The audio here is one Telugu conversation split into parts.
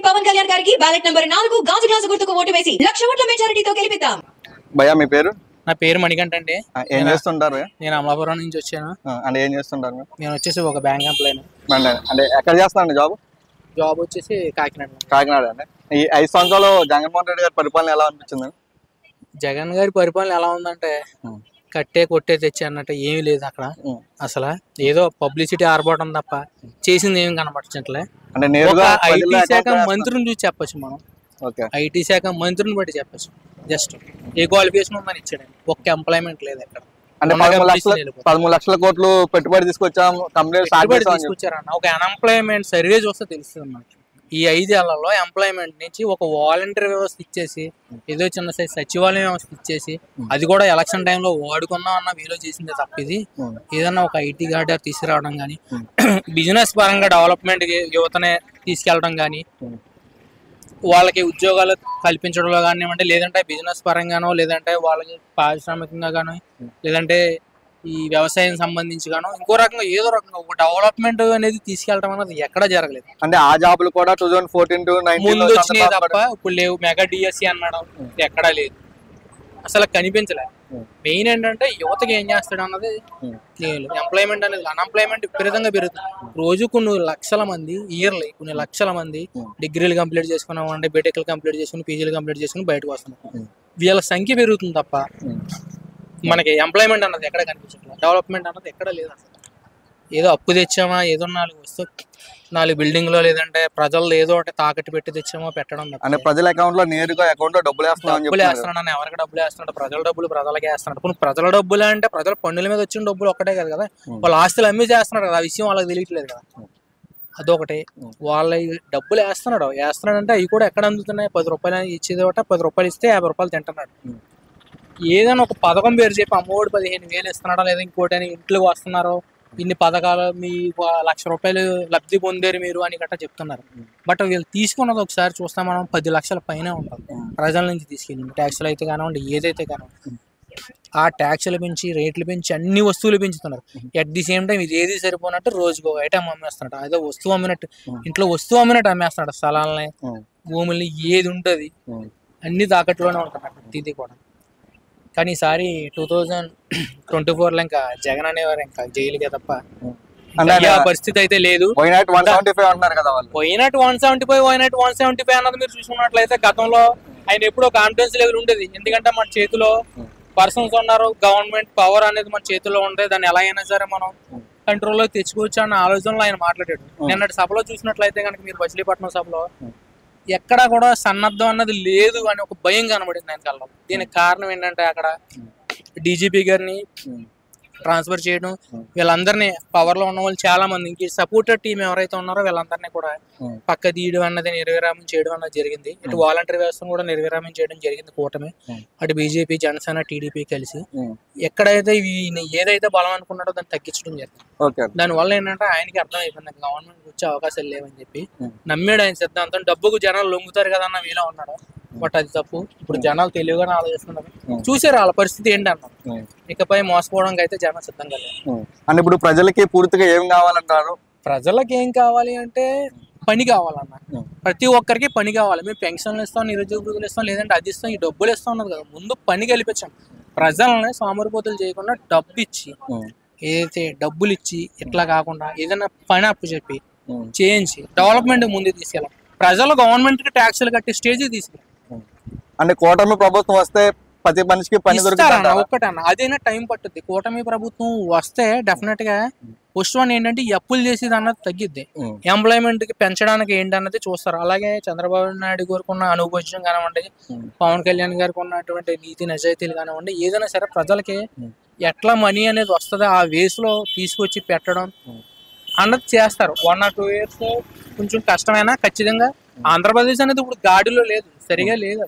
పవన్ కళ్యాణ్ గారికి బ్యాలెట్ నంబర్ 4 గాజు గ్లాసు గుర్తుకు ఓటు వేసి 1,00,000 ఓట్ల మెజారిటీతో గెలిపిద్దాం. భయ్యా మీ పేరు? నా పేరు మణికంఠ అండి. ఏం చేస్తుంటారు? నేను అమలాపురం నుంచి వచ్చాను. అంటే ఏం చేస్తుంటారు? నేను వచ్చేసి ఒక బ్యాంక్ ఎంప్లాయీ. అంటే ఎక్కడ చేస్తారండి జాబ్ వచ్చేసి కాకినాడ అండి. ఈ 5 సంవత్సరాలు జగన్మోహన్ రెడ్డి గారి పరిపాలన ఎలా అనిపించింది? జగన్ గారి పరిపాలన ఎలా ఉందంటే కట్టే కొట్టే తెచ్చి అన్నట్టు ఏమీ లేదు అక్కడ. అసలు ఏదో పబ్లిసిటీ ఆర్భాటం తప్ప చేసింది ఏమి కనపడట్లే. అంటే ఐటీ శాఖ మంత్రిని చూసి చెప్పచ్చు మనం. ఐటీ శాఖ మంత్రిని బట్టి చెప్పచ్చు. జస్ట్ ఏ క్వాలిఫికేషన్ ఉందని ఇచ్చాడు, ఒక్క ఎంప్లాయ్మెంట్ లేదు అక్కడ. అంటే 13 లక్షల కోట్లు పెట్టుబడి తీసుకొచ్చారన్న. ఒక అన్ఎంప్లాయ్మెంట్ సర్వే చూస్తే తెలుస్తుంది మనకి. ఈ 5 ఏళ్లలో ఎంప్లాయ్మెంట్ నుంచి ఒక వాలంటీర్ వ్యవస్థ ఇచ్చేసి, ఏదో చిన్న సైజ్ సచివాలయం వ్యవస్థ ఇచ్చేసి, అది కూడా ఎలక్షన్ టైంలో వాడుకున్నాం అన్న వీలో చేసిందే తప్ప ఇది ఏదన్నా ఒక ఐటీ గార్డర్ తీసుకురావడం కానీ, బిజినెస్ పరంగా డెవలప్మెంట్ యువతనే తీసుకెళ్ళడం కానీ, వాళ్ళకి ఉద్యోగాలు కల్పించడంలో కానివ్వండి, లేదంటే బిజినెస్ పరంగానో, లేదంటే వాళ్ళకి పారిశ్రామికంగా గానో, లేదంటే ఈ వ్యవసాయం సంబంధించి గానో, ఇంకో రకంగా ఏదో రకంగా ఒక డెవలప్మెంట్ అనేది తీసుకెళ్ళడం అనేది ఎక్కడా జరగలేదు. అంటే ఆ జాబులు కూడా 2014 to 19 ముందు వచ్చినాయి తప్ప ఇప్పుడు లేవు. మెగా డిఎస్సి అన్నాడు, ఎక్కడా లేదు, అసలు కనిపించలేదు. మెయిన్ ఏంటంటే యువతకి ఏం చేస్తాడు అన్నది లేదు. ఎంప్లాయ్మెంట్ అనేది, అన్ఎంప్లాయ్మెంట్ విపరీతంగా పెరుగుతుంది. రోజు కొన్ని లక్షల మంది, ఇయర్లీ కొన్ని లక్షల మంది డిగ్రీలు కంప్లీట్ చేసుకున్నాం అంటే, బీటెక్లు కంప్లీట్ చేసుకుని, పీజీలు కంప్లీట్ చేసుకుని బయటకు వస్తున్నాం. వీళ్ళ సంఖ్య పెరుగుతుంది తప్ప మనకి ఎంప్లాయ్మెంట్ అన్నది ఎక్కడ కనిపించట్లేదు. డెవలప్మెంట్ అన్నది ఎక్కడ లేదు అసలు. ఏదో అప్పు తెచ్చామా, ఏదో 4 బిల్డింగ్లో, లేదంటే ప్రజలు ఏదో ఒకటి తాకట్టు పెట్టి తెచ్చామో పెట్టడం. అంటే ప్రజల అకౌంట్ లో నేరుగా డబ్బులు వేస్తున్నాడు. ఎవరికి డబ్బులు వేస్తున్నాడు? ప్రజల డబ్బులు ప్రజలకే వేస్తున్నాడు. ఇప్పుడు ప్రజల డబ్బులు అంటే ప్రజల పన్నుల మీద వచ్చిన డబ్బులు ఒక్కటే కదా, వాళ్ళ ఆస్తులు అమ్మి చేస్తున్నాడు కదా, ఆ విషయం వాళ్ళకి తెలియట్లేదు కదా. అదొకటి. వాళ్ళ డబ్బులు వేస్తున్నాడు అంటే అవి కూడా ఎక్కడ అందుతున్నాయి? 10 రూపాయలు ఇచ్చేది ఒకట, 10 రూపాయలు ఇస్తే 50 రూపాయలు తింటున్నాడు. ఏదైనా ఒక పథకం పేరు చెప్పి అమ్మఒడి 15,000 ఇస్తున్నాడా, లేదా ఇంకోటి అని ఇంట్లో వస్తున్నారు, ఇన్ని పథకాలు మీ 1,00,000 రూపాయలు లబ్ధి పొందారు మీరు అని గట్టా చెప్తున్నారు. బట్ వీళ్ళు తీసుకున్నది ఒకసారి చూస్తే మనం 10 లక్షల పైనే ఉంటుంది ప్రజల నుంచి తీసుకెళ్ళి. ట్యాక్సులు అయితే కానివ్వండి, ఏదైతే కానివ్వండి, ఆ ట్యాక్సులు పెంచి, రేట్లు పెంచి, అన్ని వస్తువులు పెంచుతున్నారు. అట్ ది సేమ్ టైం ఇది ఏది సరిపోనట్టు రోజుకు ఒక ఐటమ్ అమ్మేస్తున్నాడు. అదే వస్తువు అమ్మినట్టు, ఇంట్లో వస్తువు అమ్మినట్టు అమ్మేస్తున్నాడు. స్థలాలని, భూముల్ని, ఏది ఉంటుంది అన్ని తాకట్లోనే ఉంటున్నాడు ప్రతిదీ కూడా. కానీ ఈసారి 2024లో ఇంకా జగన్ అనేవారు ఇంకా జైలుకే తప్ప పరిస్థితి అయితే లేదు. పోయినట్టు 175 అన్నది మీరు చూసుకున్నట్లయితే గతంలో ఆయన ఎప్పుడో కాన్ఫిడెన్స్ లెవెల్ ఉండేది. ఎందుకంటే మన చేతిలో పర్సన్స్ ఉన్నారు, గవర్నమెంట్ పవర్ అనేది మన చేతిలో ఉంటుంది, దాన్ని ఎలా అయినా సరే మనం కంట్రోల్లో తెచ్చుకోవచ్చు అన్న ఆలోచనలో ఆయన మాట్లాడాడు. నిన్నటి సభలో చూసినట్లయితే కనుక మీరు మచిలీపట్నం సభలో ఎక్కడా కూడా సన్నద్ధం అన్నది లేదు అని ఒక భయం కనబడింది ఆయన కళ్ళలో. దీనికి కారణం ఏంటంటే అక్కడ డీజీపీ గారిని ట్రాన్స్ఫర్ చేయడం, వీళ్ళందరినీ పవర్ లో ఉన్న వాళ్ళు చాలా మంది, ఇంక సపోర్టెడ్ టీం ఎవరైతే ఉన్నారో వీళ్ళందరినీ కూడా పక్క తీయడం అన్నది, నిర్విరామం చేయడం అన్నది జరిగింది. ఇటు వాలంటీర్ వ్యవస్థను కూడా నిర్విరామం చేయడం జరిగింది కూటమి. అటు బీజేపీ, జనసేన, టీడీపీ కలిసి ఎక్కడైతే ఏదైతే బలం అనుకున్నాడో దాన్ని తగ్గించడం జరిగింది. దానివల్ల ఏంటంటే ఆయనకి అర్థం అయిపోయింది గవర్నమెంట్ వచ్చే అవకాశాలు లేవని చెప్పి నమ్మాడు. ఆయన సిద్ధాంతం డబ్బుకు జనాలు లొంగుతారు కదా అన్న వీలో ఉన్నాడు. బట్ అది తప్పు. ఇప్పుడు జనాలు తెలివిగానే ఆలోచిస్తున్నారు, చూసారు వాళ్ళ పరిస్థితి ఏంటి అన్నారు. ఇకపై మోసపోవడానికి అయితే జనం సిద్ధంగా లేదు. అంటే ఇప్పుడు ప్రజలకి పూర్తిగా ఏం కావాలంటారు? ప్రజలకి ఏం కావాలి అంటే పని కావాలన్న. ప్రతి ఒక్కరికి పని కావాలి. మేము పెన్షన్లు ఇస్తాం, నిరుద్యోగ వృత్తులు ఇస్తాం, లేదంటే అది ఇస్తాం, ఈ డబ్బులు ఇస్తాం ఉన్నది కదా. ముందు పని కల్పించాం. ప్రజలని సోమరిపోతులు చేయకుండా డబ్బు ఇచ్చి, ఏదైతే డబ్బులు ఇచ్చి ఇట్లా కాకుండా ఏదైనా పని అప్పు చెప్పి చేయించి డెవలప్మెంట్ ముందు తీసుకెళ్ళాం. ప్రజలు గవర్నమెంట్ కి ట్యాక్సులు కట్టి స్టేజ్ తీసుకెళ్ళాం. అంటే కూటమి ప్రభుత్వం వస్తే ప్రతి మనిషికి పని దొరుకుతారా? ఒక్కటన్నా అదైనా టైం పట్టుద్ది. కూటమి ప్రభుత్వం వస్తే డెఫినెట్ గా ఫస్ట్ వన్ ఏంటంటే ఈ అప్పులు చేసేది అన్నది తగ్గిద్ది. ఎంప్లాయ్మెంట్ కి పెంచడానికి ఏంటన్నది చూస్తారు. అలాగే చంద్రబాబు నాయుడు గారికి ఉన్న అనుభవం కానివ్వండి, పవన్ కళ్యాణ్ గారికి ఉన్నటువంటి నీతి నిజాయితీలు కానివ్వండి, ఏదైనా సరే ప్రజలకి ఎట్లా మనీ అనేది వస్తుందో ఆ వేస్ లో తీసుకొచ్చి పెట్టడం అన్నది చేస్తారు. 1 or 2 years కొంచెం కష్టమైనా ఖచ్చితంగా ఆంధ్రప్రదేశ్ అనేది ఇప్పుడు గాడిలో లేదు, సరిగా లేదు,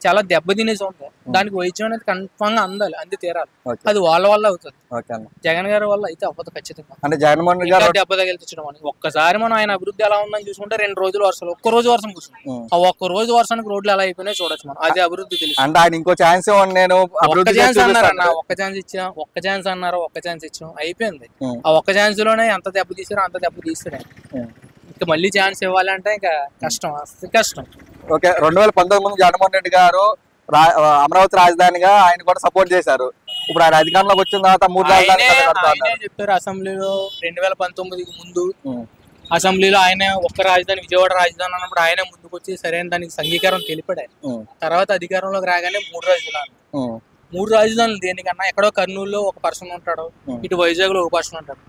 చాలా దెబ్బతినేసి ఉంటుంది. దానికి వైద్యం అనేది కన్ఫర్మ్ గా అందాలి, అంది తీరాలి. అది వాళ్ళ వల్ల అవుతుంది, జగన్ గారి వల్ల అయితే అవ్వదు ఖచ్చితంగా. అంటే జగన్మోహన్ గారు దెబ్బ తగిలించడం అని ఒక్కసారి మనం ఆయన అభివృద్ధి ఎలా ఉందని చూసుకుంటే 2 రోజులు వర్షాలు, ఒక్క రోజు వర్షం కూర్చుంది, ఆ ఒక్క రోజు వర్షానికి రోడ్లు ఎలా అయిపోయినాయి చూడొచ్చు మనం. అది అభివృద్ధి తెలుసు. అంటే ఆయన ఇంకో ఛాన్స్ నేను ఒక్క ఛాన్స్ అన్నారన్న, ఒక్క ఛాన్స్ ఇచ్చాం, ఒక్క ఛాన్స్ అన్నారు, ఒక్క ఛాన్స్ ఇచ్చాం, అయిపోయింది. ఆ ఒక్క ఛాన్స్ లోనే ఎంత దెబ్బ తీసారో అంత దెబ్బ తీసాడు. ఇంకా మళ్ళీ ఛాన్స్ ఇవ్వాలంటే ఇంకా కష్టం, అసలు కష్టం. ఓకే, 2019 ముందు జగన్మోహన్ రెడ్డి గారు అమరావతి రాజధానిగా ఆయన కూడా సపోర్ట్ చేశారు. ఇప్పుడు ఆయన అధికారంలోకి వచ్చిన తర్వాత 3 రాజధానులు ఆయనే చెప్పారు అసెంబ్లీలో 2019కి ముందు. అసెంబ్లీలో ఆయన ఒక్క రాజధాని విజయవాడ రాజధాని అన్నప్పుడు ఆయన ముందుకు వచ్చి సరైన దానికి అంగీకారం తెలిపాడు. తర్వాత అధికారంలోకి రాగానే 3 రాజధానులు దేనికన్నా ఎక్కడో కర్నూలులో ఒక పర్సన్ ఉంటాడు, ఇటు వైజాగ్ లో ఒక పర్సన్ ఉంటాడు.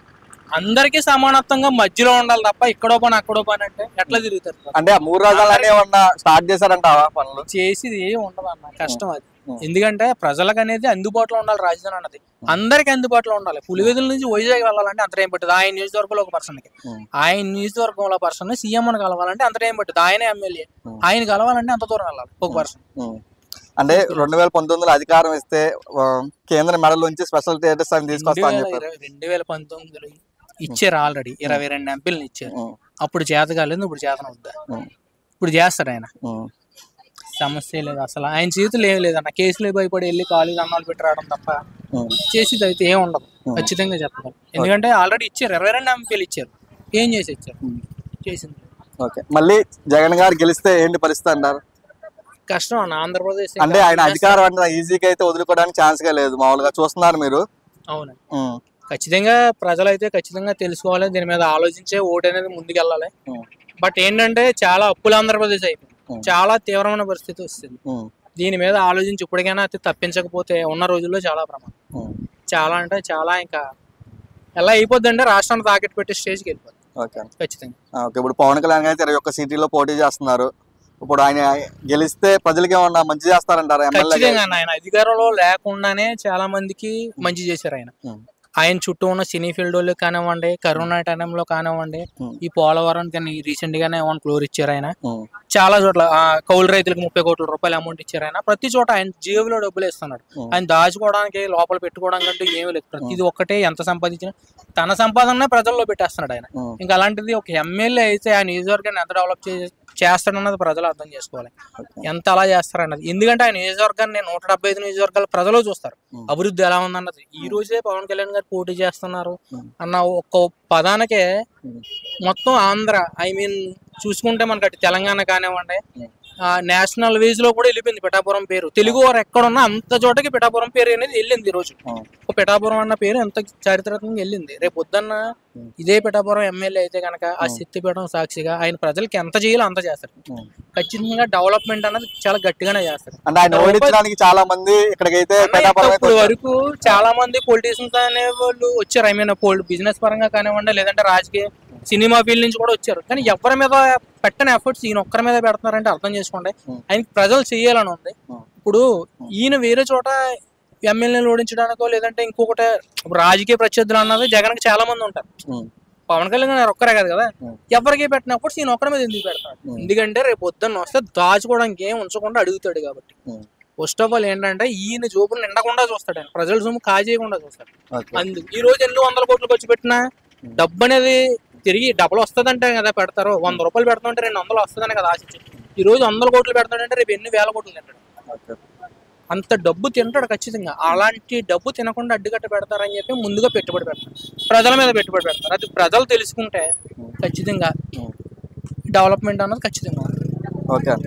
అందరికీ సమానత్వంగా మధ్యలో ఉండాలి తప్ప ఇక్కడో పని అక్కడో పని అంటే ఎట్లా తిరుగుతారు? అంటే 3 రాజధానులు ఏమన్నా స్టార్ట్ చేశారంట పనులు? చేసేది ఉండదు అన్న, కష్టం అది. ఎందుకంటే ప్రజలకు అనేది అందుబాటులో ఉండాలి రాజధాని అన్నది, అందరికి అందుబాటులో ఉండాలి. పులివెదుల నుంచి వైజాగ్ వెళ్ళాలంటే అంత టైం పడుతుంది ఆయన నియోజకవర్గంలో ఒక పర్సన్ కి. ఆయన నియోజకవర్గంలో పర్సన్ సీఎం అని కలవాలంటే అంత టైం పడుతుంది. ఆయనే ఎమ్మెల్యే, ఆయన కలవాలంటే అంత దూరం వెళ్ళాలి ఒక పర్సన్. అంటే 2019లో అధికారం ఇస్తే కేంద్ర మెడల్ నుంచి స్పెషల్ స్టేటస్ అని తీసుకొస్తామని చెప్పారు. 2019లో ఇచ్చారు, ఆల్రెడీ 22 ఎంపీలను ఇచ్చారు. అప్పుడు చేత కాలేదు, ఇప్పుడు చేతన వద్దా? ఇప్పుడు చేస్తారు ఆయన, సమస్య లేదు అసలు. ఆయన చేతులు ఏం లేదన్న, కేసులు భయపడి వెళ్ళి కాలేజ్ అన్నాలు పెట్టి రావడం తప్ప చేసేది అయితే ఏం ఉండదు, ఖచ్చితంగా చెప్పగలం. ఎందుకంటే ఆల్రెడీ ఇచ్చారు, 22 ఎంపీలు ఇచ్చారు, ఏం చేసి ఇచ్చారు? చేసింది. ఓకే, మళ్ళీ జగన్ గారు గెలిస్తే ఏంటి పరిస్థితి అంటారు? కష్టం అన్న ఆంధ్రప్రదేశ్. అంటే ఆయన అధికారం అంటే ఈజీగా అయితే వదులుకోవడానికి ఛాన్స్ గా లేదు, మామూలుగా చూస్తున్నారు మీరు. అవును, ఖచ్చితంగా ప్రజలైతే ఖచ్చితంగా తెలుసుకోవాలి, దీని మీద ఆలోచించే ఓటు అనేది ముందుకెళ్ళాలి. బట్ ఏంటంటే చాలా అప్పులు ఆంధ్రప్రదేశ్ అయిపోయింది, చాలా తీవ్రమైన పరిస్థితి వస్తుంది. దీని మీద ఆలోచించి ఇప్పటికైనా అది తప్పించకపోతే ఉన్న రోజుల్లో చాలా ప్రమాదం, చాలా అంటే చాలా ఇంకా ఎలా అయిపోద్ది అంటే రాష్ట్రాన్ని తాకెట్టు పెట్టే స్టేజ్కి వెళ్ళిపోతుంది ఖచ్చితంగా. ఇప్పుడు పవన్ కళ్యాణ్ అయితే 21 సీట్లో పోటీ చేస్తున్నారు. ఇప్పుడు ఆయన గెలిస్తే ప్రజలకి ఏమన్నా మంచి చేస్తారంటారా? ఖచ్చితంగా ఆయన అధికారంలో లేకుండానే చాలా మందికి మంచి చేశారు ఆయన. ఆయన చుట్టూ ఉన్న సినీ ఫీల్డ్ వాళ్ళు కానివ్వండి, కరోనా టైంలో కానివ్వండి, ఈ పోలవరం కానీ రీసెంట్ గానే ఏమైనా ఫ్లోర్ ఇచ్చారు ఆయన. చాలా చోట్ల కౌలు రైతులకు 30 కోట్ల రూపాయలు అమౌంట్ ఇచ్చారు ఆయన. ప్రతి చోట ఆయన జేబులో డబ్బులు ఇస్తున్నాడు. ఆయన దాచుకోవడానికి లోపల పెట్టుకోవడానికి అంటూ ఏమీ లేదు. ప్రతిది ఒక్కటే, ఎంత సంపాదించినా తన సంపాదన ప్రజల్లో పెట్టేస్తున్నాడు ఆయన. ఇంకా అలాంటిది ఒక ఎమ్మెల్యే అయితే ఆ నియోజకవర్గాన్ని ఎంత డెవలప్ చేస్తాడన్నది ప్రజలు అర్థం చేసుకోవాలి, ఎంత అలా చేస్తారన్నది. ఎందుకంటే ఆ నియోజకవర్గాన్ని 175 నియోజకవర్గాలు ప్రజలు చూస్తారు, అభివృద్ధి ఎలా ఉందన్నది. ఈ రోజే పవన్ కళ్యాణ్ గారు పోటీ చేస్తున్నారు అన్న ఒక్క పదానికే మొత్తం ఆంధ్ర, ఐ మీన్ చూసుకుంటే మనకి అటు తెలంగాణ కానివ్వండి, నేషనల్ వేజ్ లో కూడా వెళ్ళిపోయింది పిఠాపురం పేరు. తెలుగు వారు ఎక్కడున్నా అంత చోటకి పిఠాపురం పేరు అనేది వెళ్ళింది. ఈ రోజు ఒక పిఠాపురం అన్న పేరు ఎంత చారిత్రకంగా వెళ్ళింది. రేపు పొద్దున్న ఇదే పిఠాపురం ఎమ్మెల్యే అయితే కనుక ఆ శక్తిపీఠం సాక్షిగా ఆయన ప్రజలకి ఎంత చేయాలో అంత చేస్తారు. ఖచ్చితంగా డెవలప్మెంట్ అన్నది చాలా గట్టిగానే చేస్తారు. చాలా మంది ఇక్కడికైతే ఇప్పుడు వరకు చాలా మంది పొలిటీషియన్స్ అనే వాళ్ళు వచ్చారు, ఐ మీన్ బిజినెస్ పరంగా కానివ్వండి, లేదంటే రాజకీయ సినిమా ఫీల్డ్ నుంచి కూడా వచ్చారు. కానీ ఎవరి మీద పెట్టని ఎఫర్ట్స్ ఈయన ఒక్కరి మీద పెడుతున్నారంటే అర్థం చేసుకోండి, ఆయనకి ప్రజలు చేయాలని ఉంది. ఇప్పుడు ఈయన వేరే చోట ఎమ్మెల్యేలు ఓడించడానికో లేదంటే ఇంకొకటి రాజకీయ ప్రత్యర్థులు అన్నది జగన్కి చాలా మంది ఉంటారు. పవన్ కళ్యాణ్ గారు ఒక్కరే కాదు కదా, ఎవరికి పెట్టినప్పుడు ఈయన ఒక్కరి మీద ఎందుకు పెడతాడు? ఎందుకంటే రేపు పొద్దున్న వస్తే దాచుకోవడానికి ఏం ఉంచకుండా అడుగుతాడు కాబట్టి. ఫస్ట్ ఆఫ్ ఆల్ ఏంటంటే ఈయన జోబులు నిండకుండా చూస్తాడు, ఆయన ప్రజల సొమ్ము కాజేయకుండా చూస్తాడు. అందుకు ఈ రోజు ఎన్ని 100 కోట్లు ఖర్చు పెట్టినా డబ్బు అనేది తిరిగి డబ్బులు వస్తుందంటే కదా పెడతారు. 100 రూపాయలు పెడతామంటే 200 వస్తుందని కదా ఆశించి. ఈ రోజు 100 కోట్లు పెడతాడంటే రేపు ఎన్ని వేల కోట్లు తింటాడు. అంత డబ్బు తింటాడు ఖచ్చితంగా. అలాంటి డబ్బు తినకుండా అడ్డుకట్ట పెడతారని చెప్పి ముందుగా పెట్టుబడి పెడతారు, ప్రజల మీద పెట్టుబడి పెడతారు. అది ప్రజలు తెలుసుకుంటే ఖచ్చితంగా డెవలప్మెంట్ అన్నది ఖచ్చితంగా. ఓకే.